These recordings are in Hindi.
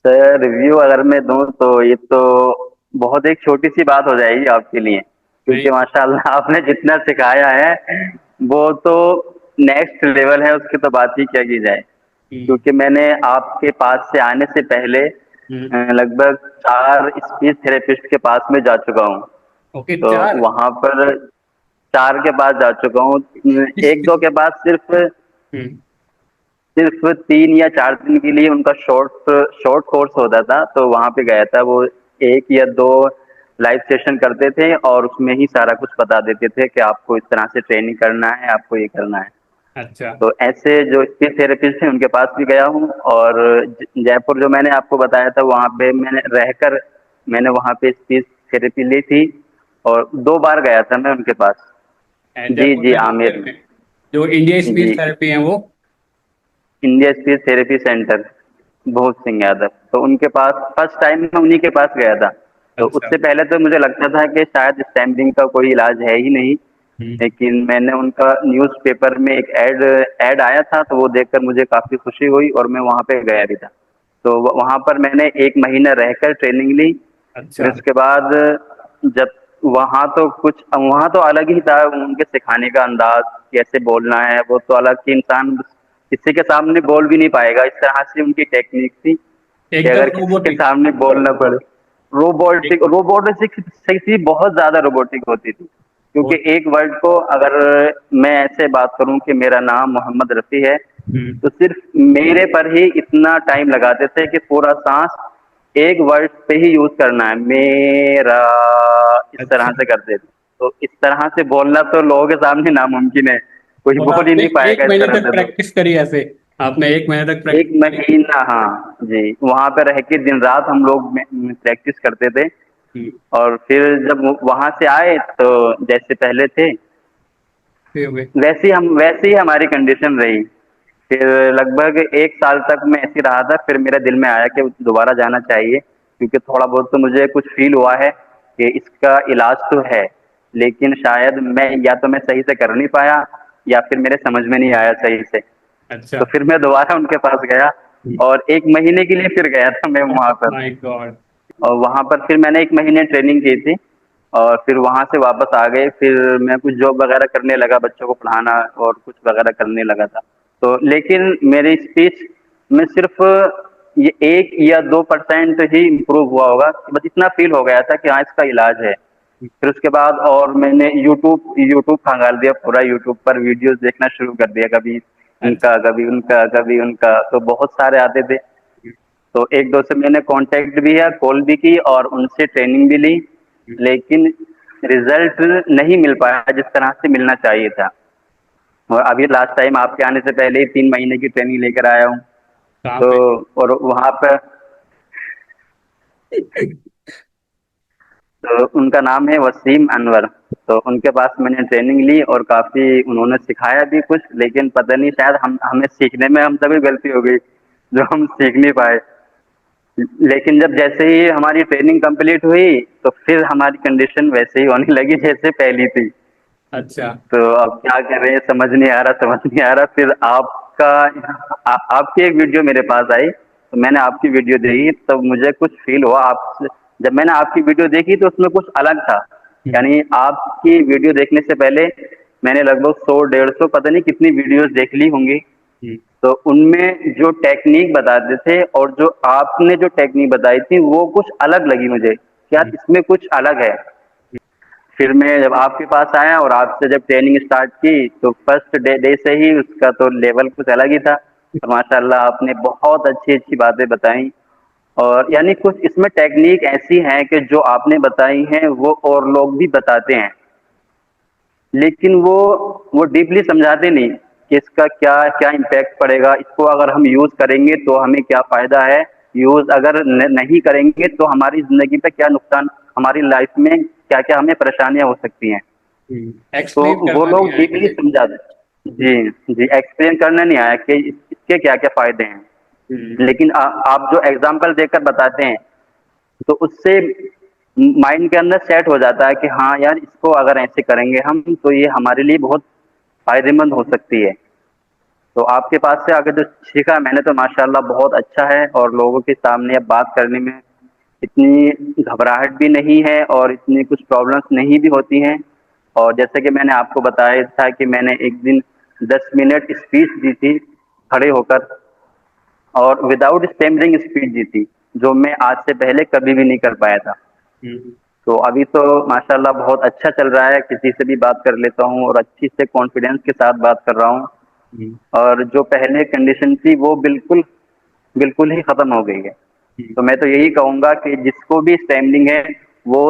सर रिव्यू अगर मैं दूं तो ये तो बहुत एक छोटी सी बात हो जाएगी आपके लिए, नहीं। क्योंकि माशाल्लाह आपने जितना सिखाया है वो तो नेक्स्ट लेवल है, उसकी तो बात ही क्या की जाए। हम्म। क्योंकि मैंने आपके पास से आने से पहले हम्म। लगभग 4 स्पीच थेरेपिस्ट के पास में जा चुका हूँ। ओके, तो 4। वहां पर 4 के पास जा चुका हूँ। किस एक किस दो के पास सिर्फ हम्म। सिर्फ 3 या 4 दिन के लिए उनका शॉर्ट शॉर्ट कोर्स होता था, तो वहां पे गया था। वो 1 या 2 लाइव सेशन करते थे और उसमें ही सारा कुछ बता देते थे कि आपको इस तरह से ट्रेनिंग करना है, आपको ये करना है। अच्छा। तो ऐसे जो स्पीच थेरेपिस्ट थे उनके पास भी गया हूँ। और जयपुर जो मैंने आपको बताया था वहाँ पे मैंने रहकर मैंने वहाँ पे स्पीच थेरेपी ली थी, और 2 बार गया था मैं उनके पास। जी जयपुर जी, में आमिर आमेर में। में जो इंडिया जी, स्पीच थेरेपी है वो। इंडिया स्पीच थेरेपी सेंटर, भूत सिंह यादव। तो उनके पास फर्स्ट टाइम मैं उन्हीं के पास गया था। तो अच्छा। उससे पहले तो मुझे लगता था कि शायद स्टैम्पिंग का कोई इलाज है ही नहीं। हम्म। लेकिन मैंने उनका न्यूज़पेपर में एक ऐड ऐड आया था, तो वो देखकर मुझे काफ़ी खुशी हुई और मैं वहाँ पे गया भी था। तो वहाँ पर मैंने 1 महीना रहकर ट्रेनिंग ली। फिर अच्छा। उसके बाद जब वहाँ तो अलग ही था, उनके सिखाने का अंदाज, कैसे बोलना है वो तो अलग कि इंसान किसी के सामने बोल भी नहीं पाएगा, इस तरह से उनकी टेक्निक थी कि एकदम अगर किसी के रोबोटिक। सामने बोलना पड़े। रोबोटिक एक रोबोटिक सही थी, बहुत ज़्यादा रोबोटिक होती थी। क्योंकि बहुत। एक वर्ड को अगर मैं ऐसे बात करूं कि मेरा नाम मोहम्मद रफ़ी है, हम्म। तो सिर्फ मेरे पर ही इतना टाइम लगाते थे कि पूरा सांस एक वर्ड पे ही यूज करना है, मेरा, इस तरह अच्छा। से करते थे। तो इस तरह से बोलना तो लोगों के सामने नामुमकिन है, कोई और बोल ही आपने नहीं एक पाएगा इस महीने तरह तक से। तो प्रैक्टिस करी ऐसे? आपने एक महीने तक एक प्रैक्टिस करी? महीना, हाँ जी, वहां पे रह के दिन रात हम लोग प्रैक्टिस करते थे। हम्म। और फिर जब वहां से आए तो जैसे पहले थे फिर हुए। वैसी ही हमारी कंडीशन रही। फिर लगभग 1 साल तक मैं ऐसे ही रहा था। फिर मेरे दिल में आया कि दोबारा जाना चाहिए, क्योंकि थोड़ा बहुत तो मुझे कुछ फील हुआ है कि इसका इलाज तो है, लेकिन शायद मैं सही से कर नहीं पाया, या फिर मेरे समझ में नहीं आया सही से। अच्छा। तो फिर मैं दोबारा उनके पास गया, और 1 महीने के लिए फिर गया था मैं वहां ओह पर। My God. और वहां पर फिर मैंने 1 महीने ट्रेनिंग की थी, और फिर वहां से वापस आ गए। फिर मैं कुछ जॉब वगैरह करने लगा, बच्चों को पढ़ाना और कुछ वगैरह करने लगा था। तो लेकिन मेरी स्पीच में सिर्फ ये 1 या 2% ही इम्प्रूव हुआ होगा, बस इतना फील हो गया था कि हाँ इसका इलाज है। फिर उसके बाद और मैंने यूट्यूब यूट्यूब खंगाल दिया पूरा, यूट्यूब पर वीडियोस देखना शुरू कर दिया, कभी अच्छा। इनका कभी उनका कभी उनका, तो बहुत सारे आते थे। तो 1 2 से मैंने कांटेक्ट भी है, कॉल भी की और उनसे ट्रेनिंग भी ली, लेकिन रिजल्ट नहीं मिल पाया जिस तरह से मिलना चाहिए था। और अभी लास्ट टाइम आपके आने से पहले ही 3 महीने की ट्रेनिंग लेकर आया हूँ। कहाँ तो पे? और वहाँ पर तो उनका नाम है वसीम अनवर। तो उनके पास मैंने ट्रेनिंग ली और काफ़ी उन्होंने सिखाया भी कुछ, लेकिन पता नहीं शायद हम हमें सीखने में हम तभी गलती हो गई जो हम सीख नहीं पाए। लेकिन जब जैसे ही हमारी ट्रेनिंग कंप्लीट हुई तो फिर हमारी कंडीशन वैसे ही होने लगी जैसे पहली थी। अच्छा। तो अब क्या करें, समझ नहीं आ रहा। फिर आपकी एक वीडियो मेरे पास आई, तो मैंने आपकी वीडियो देखी, तो मुझे कुछ फील हुआ। आप जब मैंने आपकी वीडियो देखी तो उसमें कुछ अलग था। यानी आपकी वीडियो देखने से पहले मैंने लगभग 100 150 पता नहीं कितनी वीडियोस देख ली होंगी। तो उनमें जो टेक्निक बताते थे और जो आपने जो टेक्निक बताई थी वो कुछ अलग लगी मुझे, क्या इसमें कुछ अलग है। फिर मैं जब आपके पास आया और आपसे जब ट्रेनिंग स्टार्ट की, तो फर्स्ट डे से ही उसका तो लेवल कुछ अलग ही था। और माशाल्लाह आपने बहुत अच्छी अच्छी बातें बताई। और यानी कुछ इसमें टेक्निक ऐसी हैं कि जो आपने बताई हैं वो और लोग भी बताते हैं, लेकिन वो डीपली समझाते नहीं कि इसका क्या क्या इम्पैक्ट पड़ेगा, इसको अगर हम यूज़ करेंगे तो हमें क्या फ़ायदा है, यूज़ अगर नहीं करेंगे तो हमारी ज़िंदगी पे क्या नुकसान, हमारी लाइफ में क्या क्या हमें परेशानियां हो सकती हैं। तो एक्सप्लेन वो करना नहीं लोग आया डीपली मुझे। समझाते। जी जी, एक्सप्लेन करना नहीं आया कि इसके क्या क्या फ़ायदे हैं। हम्म। लेकिन आप जो एग्जाम्पल देकर बताते हैं, तो उससे माइंड के अंदर सेट हो जाता है कि हाँ यार, इसको अगर ऐसे करेंगे हम तो ये हमारे लिए बहुत फायदेमंद हो सकती है। तो आपके पास से आगे जो सीखा मैंने तो माशाल्लाह बहुत अच्छा है, और लोगों के सामने अब बात करने में इतनी घबराहट भी नहीं है और इतनी कुछ प्रॉब्लम्स नहीं भी होती हैं। और जैसे कि मैंने आपको बताया था कि मैंने एक दिन 10 मिनट स्पीच दी थी खड़े होकर, और विदाउट स्टैमरिंग स्पीच दी थी, जो मैं आज से पहले कभी भी नहीं कर पाया था। हम्म, तो अभी तो माशाल्लाह बहुत अच्छा चल रहा है, किसी से भी बात कर लेता हूँ और अच्छी से कॉन्फिडेंस के साथ बात कर रहा हूँ। हम्म, और जो पहले कंडीशन थी वो बिल्कुल बिल्कुल ही खत्म हो गई है। हम्म, तो मैं तो यही कहूंगा कि जिसको भी स्टैंडिंग है वो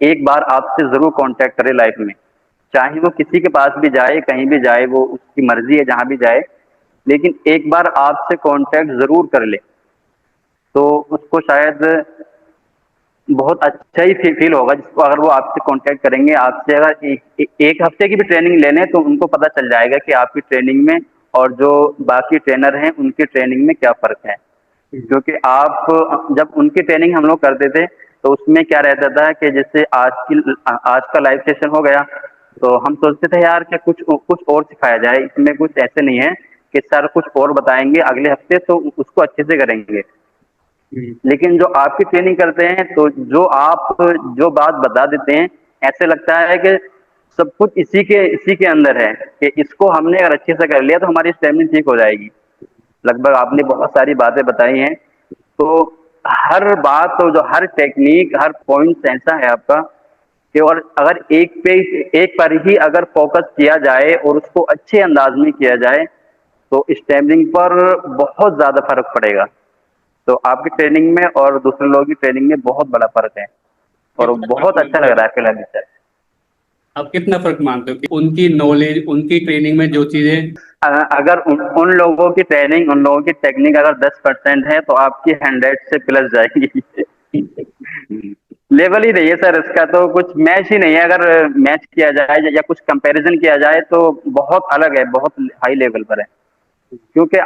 एक बार आपसे जरूर कांटेक्ट करे लाइफ में, चाहे वो किसी के पास भी जाए, कहीं भी जाए, वो उसकी मर्जी है जहां भी जाए, लेकिन एक बार आपसे कांटेक्ट जरूर कर ले, तो उसको शायद बहुत अच्छा ही फील होगा। जिसको अगर वो आपसे कांटेक्ट करेंगे, आपसे अगर एक हफ्ते की भी ट्रेनिंग ले लें, तो उनको पता चल जाएगा कि आपकी ट्रेनिंग में और जो बाकी ट्रेनर हैं उनकी ट्रेनिंग में क्या फ़र्क है। हम्म, क्योंकि आप जब उनकी ट्रेनिंग हम लोग करते थे, तो उसमें क्या रहता था कि जैसे आज का लाइव सेशन हो गया, तो हम सोचते थे यार कि कुछ कुछ और सिखाया जाए, इसमें कुछ ऐसे नहीं है कि सर कुछ और बताएंगे अगले हफ्ते तो उसको अच्छे से करेंगे। हम्म, लेकिन जो आपकी ट्रेनिंग करते हैं, तो जो बात बता देते हैं, ऐसे लगता है कि सब कुछ इसी के अंदर है, कि इसको हमने अगर अच्छे से कर लिया तो हमारी स्टेमिना ठीक हो जाएगी। लगभग आपने बहुत सारी बातें बताई हैं। तो हर बात, तो जो हर टेक्निक, हर पॉइंट ऐसा है आपका कि, और अगर एक पर ही अगर फोकस किया जाए और उसको अच्छे अंदाज में किया जाए, तो स्टेमिंग पर बहुत ज़्यादा फर्क पड़ेगा। तो आपकी ट्रेनिंग में और दूसरे लोगों की ट्रेनिंग में बहुत बड़ा फर्क है, और कितना फर्क बहुत अच्छा मानते लग हो? रहा है फिलहाल सर। आप कितना फर्क मानते हो कि उनकी नॉलेज, उनकी ट्रेनिंग में जो चीजें। अगर उन लोगों की ट्रेनिंग, उन लोगों की टेक्निक अगर 10% है, तो आपकी 100 से प्लस जाएगी। लेवल ही नहीं है सर, इसका तो कुछ मैच ही नहीं है। अगर मैच किया जाए या कुछ कंपैरिजन किया जाए, तो बहुत अलग है, बहुत हाई लेवल पर है। क्योंकि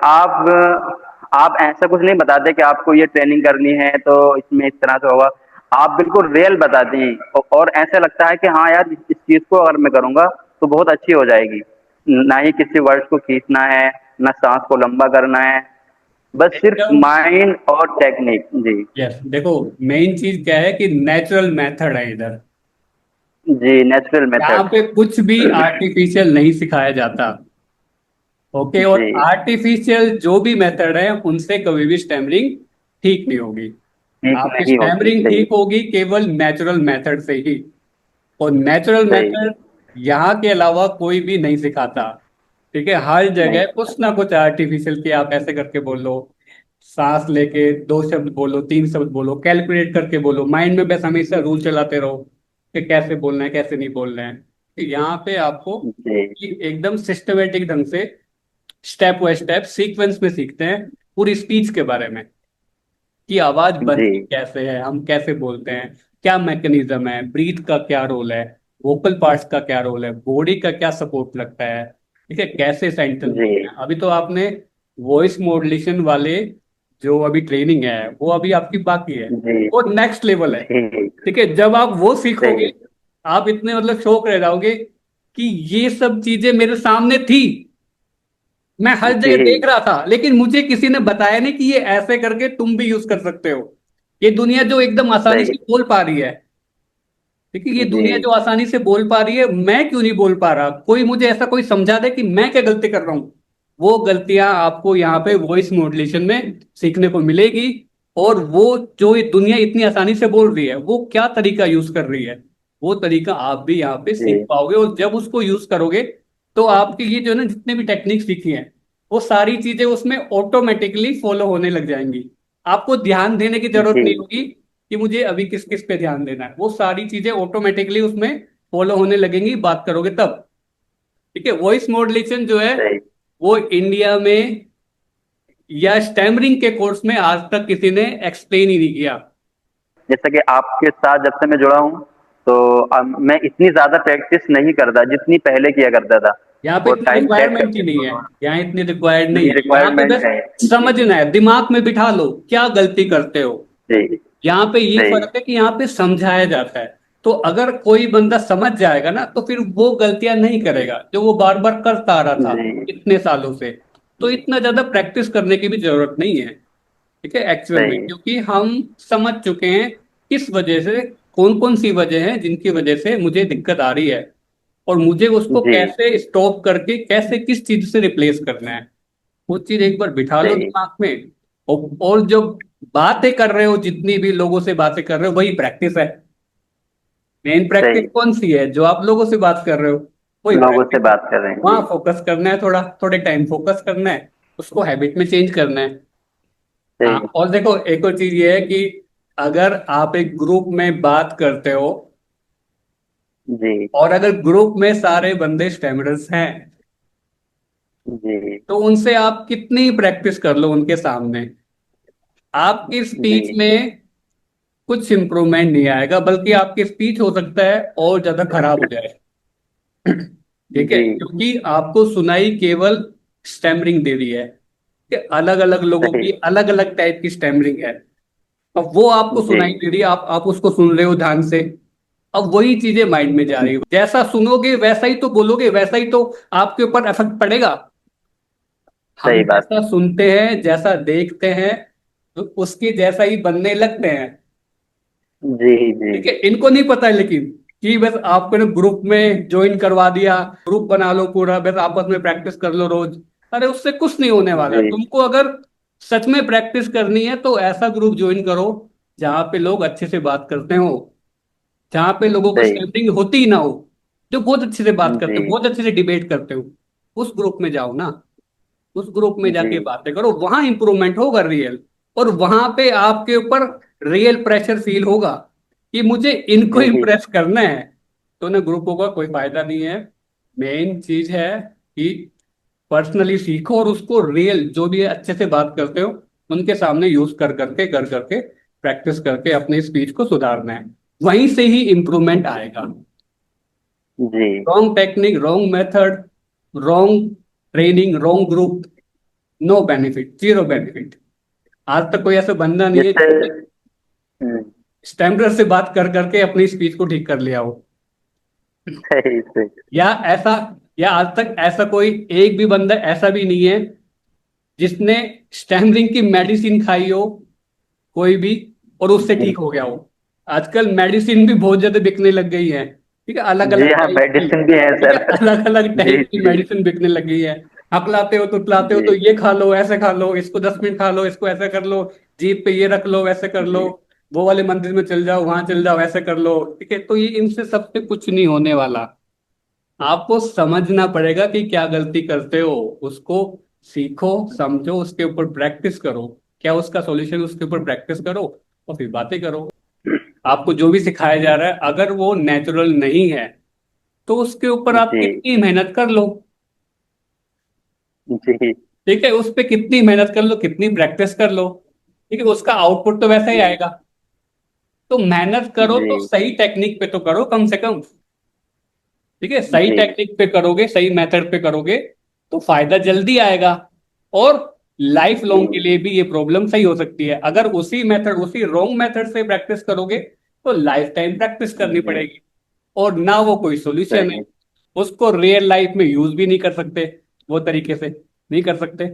आप ऐसा कुछ नहीं बताते कि आपको ये ट्रेनिंग करनी है तो इसमें इस तरह से होगा। आप बिल्कुल रियल बताते हैं, और ऐसा लगता है कि हाँ यार, इस चीज़ को अगर मैं करूँगा तो बहुत अच्छी हो जाएगी। ना ही किसी वर्ड को खींचना है, ना सांस को लंबा करना है, बस सिर्फ एकदम। माइंड और टेक्निक। जी। यस, देखो, मेन चीज क्या है कि नेचुरल मेथड है इधर। जी, नेचुरल यहाँ मेथड। पे कुछ भी आर्टिफिशियल नहीं सिखाया जाता। ओके, और जी, आर्टिफिशियल जो भी मेथड है उनसे कभी भी स्टैमरिंग ठीक नहीं होगी। ठीक आपकी नहीं होगी। स्टैमरिंग सही, ठीक होगी केवल नेचुरल मेथड से ही। और नेचुरल सही। मेथड यहाँ के अलावा कोई भी नहीं सिखाता। ठीक है, हर नहीं। जगह कुछ ना कुछ आर्टिफिशियल की, आप ऐसे करके बोलो, सांस लेके 2 शब्द बोलो, 3 शब्द बोलो, कैलकुलेट करके बोलो, माइंड में बस हमेशा रूल चलाते रहो कि कैसे बोलना है कैसे नहीं बोलना है। तो यहाँ पे आपको जी, एकदम सिस्टमेटिक ढंग से, स्टेप बाय स्टेप सीक्वेंस में सीखते हैं पूरी स्पीच के बारे में, कि आवाज जी, बनती कैसे है, हम कैसे बोलते हैं, क्या मैकेनिज्म है, ब्रीथ का क्या रोल है, वोकल पार्ट्स का क्या रोल है, बॉडी का क्या सपोर्ट लगता है। ठीक है, कैसे सेंटेंस जी, बोलते हैं। अभी तो आपने वॉइस मॉड्यूलेशन वाले जो अभी ट्रेनिंग है वो अभी आपकी बाकी है, जी, वो नेक्स्ट लेवल है। जी, ठीक है, जब आप वो सीखोगे, सही, आप इतने मतलब शौक रह जाओगे कि ये सब चीजें मेरे सामने थी, मैं हर जगह जी, देख रहा था, लेकिन मुझे किसी ने बताया नहीं कि ये ऐसे करके तुम भी यूज कर सकते हो। ये दुनिया जो एकदम आसानी सही, से बोल पा रही है, ठीक है, ये दुनिया जी, जो आसानी से बोल पा रही है, मैं क्यों नहीं बोल पा रहा? कोई मुझे ऐसा कोई समझा दे कि मैं क्या गलती कर रहा हूं। वो गलतियां आपको यहाँ पे वॉइस मॉड्यूलेशन में सीखने को मिलेगी। और वो जो ये दुनिया इतनी आसानी से बोल रही है, वो क्या तरीका यूज कर रही है, वो तरीका आप भी यहाँ पे सीख जी, पाओगे। और जब उसको यूज करोगे, तो आपके ये जो है ना, जितने भी टेक्निक सीखी हैं, वो सारी चीजें उसमें ऑटोमेटिकली फॉलो होने लग जाएंगी। आपको ध्यान देने की जरूरत नहीं जी, होगी कि मुझे अभी किस किस पे ध्यान देना है। वो सारी चीजें ऑटोमेटिकली उसमें फॉलो होने लगेंगी, बात करोगे तब। ठीक है, वॉइस मॉड्यूलेशन जो है, सही। वो इंडिया में या स्टैमरिंग के कोर्स में आज तक किसी ने एक्सप्लेन ही नहीं किया। जैसा कि आपके साथ जब से मैं जुड़ा हूँ, तो मैं इतनी ज़्यादा प्रैक्टिस नहीं करता जितनी पहले किया करता था। यहाँ पे वो इतनी टाइम सेट रिक्वायरमेंट ही करके नहीं है। यहाँ इतनी रिक्वायर्ड नहीं नहीं, है, यहाँ पे रिक्वायरमेंट बस है। जी, समझना है, दिमाग में बिठा लो क्या गलती करते हो। जी, यहाँ पे ये सही, फर्क है कि यहाँ पे समझाया जाता है। तो अगर कोई बंदा समझ जाएगा ना, तो फिर वो गलतियां नहीं करेगा जो वो बार बार करता आ रहा था जी, इतने सालों से। तो इतना ज्यादा प्रैक्टिस करने की भी जरूरत नहीं है। ठीक है, एक्चुअल में, सही। क्योंकि हम समझ चुके हैं किस वजह से, कौन कौन सी वजह है जिनकी वजह से मुझे दिक्कत आ रही है, और मुझे उसको जी। कैसे स्टॉप करके कैसे किस चीज से रिप्लेस करना है। वो चीज एक बार बिठा लो सही। दिमाग में। और जो बातें कर रहे हो, जितनी भी लोगों से बातें कर रहे हो, वही प्रैक्टिस है। मेन प्रैक्टिस सही। कौन सी है? जो आप लोगों से बात कर रहे हो, वही लोगों से प्रैक्टिस है। बात कर रहे हैं वहां जी। फोकस करना है, थोड़ा थोड़े टाइम फोकस करना है, उसको हैबिट में चेंज करना है। हाँ, सही। और देखो एक और चीज ये है कि अगर आप एक ग्रुप में बात करते हो, जी। और अगर ग्रुप में सारे बंदे स्टैमरर्स हैं, जी। तो उनसे आप कितनी प्रैक्टिस कर लो उनके सामने, आपकी स्पीच जी। में कुछ इंप्रूवमेंट नहीं आएगा, बल्कि आपकी स्पीच हो सकता है और ज्यादा खराब हो जाए। ठीक है, जी। क्योंकि आपको सुनाई केवल स्टैमरिंग दे रही है कि अलग अलग लोगों सही। की अलग अलग टाइप की स्टैमरिंग है। अब वो आपको जी। सुनाई दे रही है, आप उसको सुन रहे हो ध्यान से। अब वही चीजें माइंड में जा रही है, जैसा सुनोगे वैसा ही तो बोलोगे, वैसा ही तो आपके ऊपर इफेक्ट पड़ेगा। हम सही बात जैसा है। सुनते हैं, जैसा देखते हैं, तो उसके जैसा ही बनने लगते हैं। जी। जी। ठीक है, इनको नहीं पता है लेकिन, कि बस आपको ना ग्रुप में ज्वाइन करवा दिया, ग्रुप बना लो पूरा, बस आपस में प्रैक्टिस कर लो रोज। अरे उससे कुछ नहीं होने वाला है। जी। तुमको अगर सच में प्रैक्टिस करनी है तो ऐसा ग्रुप ज्वाइन करो जहां पे लोग अच्छे से बात करते हो, जहां पे लोगों को सही। स्टैम्पिंग होती ही ना हो, जो बहुत अच्छे से बात करते हो, जी। बहुत अच्छे से डिबेट करते हो, उस ग्रुप में जाओ ना। उस ग्रुप में जी। जाके बातें करो, वहां इंप्रूवमेंट होगा रियल। और वहां पे आपके ऊपर रियल प्रेशर फील होगा कि मुझे इनको जी। इम्प्रेस करना है। तो ना ग्रुपों का कोई फायदा नहीं है। मेन चीज है कि पर्सनली सीखो, और उसको रियल जो भी अच्छे से बात करते हो उनके सामने यूज कर करके प्रैक्टिस करके अपनी स्पीच को सुधारना है। वहीं से ही इंप्रूवमेंट आएगा। जी। Wrong technique, wrong method, wrong training, wrong group, no benefit, zero benefit. आज तक कोई ऐसा बंदा नहीं है जैसे जिसने हम्म, स्टैमरर से बात कर करके अपनी स्पीच को ठीक कर लिया हो। सही। सही। या ऐसा, या आज तक ऐसा कोई एक भी बंदा ऐसा भी नहीं है जिसने स्टैमरिंग की मेडिसिन खाई हो, कोई भी, और उससे जी। ठीक हो गया हो। आजकल मेडिसिन भी बहुत ज्यादा बिकने लग गई है। ठीक है, अलग जी अलग हाँ, टाइप की। मेडिसिन भी है ठीक है, सर। अलग अलग जी। टाइप की जी। मेडिसिन बिकने लग गई है। हकलाते हो तुतलाते हो जी। तो ये खा लो, ऐसे खा लो, इसको 10 मिनट खा लो, इसको ऐसे कर लो, जीप पे ये रख लो, वैसे कर लो, जी। वो वाले मंदिर में चल जाओ, वहां चल जाओ, ऐसे कर लो। ठीक है, तो ये इनसे सबसे कुछ नहीं होने वाला। आपको समझना पड़ेगा कि क्या गलती करते हो, उसको सीखो, समझो, उसके ऊपर प्रैक्टिस करो, क्या उसका सॉल्यूशन, उसके ऊपर प्रैक्टिस करो, और फिर बातें करो। आपको जो भी सिखाया जा रहा है अगर वो नेचुरल नहीं है, तो उसके ऊपर आप जी। कितनी मेहनत कर लो। जी। ठीक है, उस पे कितनी मेहनत कर लो, कितनी प्रैक्टिस कर लो, ठीक है, उसका आउटपुट तो वैसा ही जी। आएगा। तो मेहनत करो जी। तो सही टेक्निक पे तो करो कम से कम। ठीक है, सही जी। टेक्निक पे करोगे, सही मेथड पे करोगे, तो फायदा जल्दी आएगा। और लाइफ जी। लॉन्ग के लिए भी ये प्रॉब्लम सही हो सकती है। अगर उसी मेथड, उसी रॉन्ग मेथड से प्रैक्टिस करोगे तो लाइफ टाइम प्रैक्टिस करनी जी। पड़ेगी, और ना वो कोई सोल्यूशन है। सही। उसको रियल लाइफ में यूज भी नहीं कर सकते, वो तरीके से नहीं कर सकते।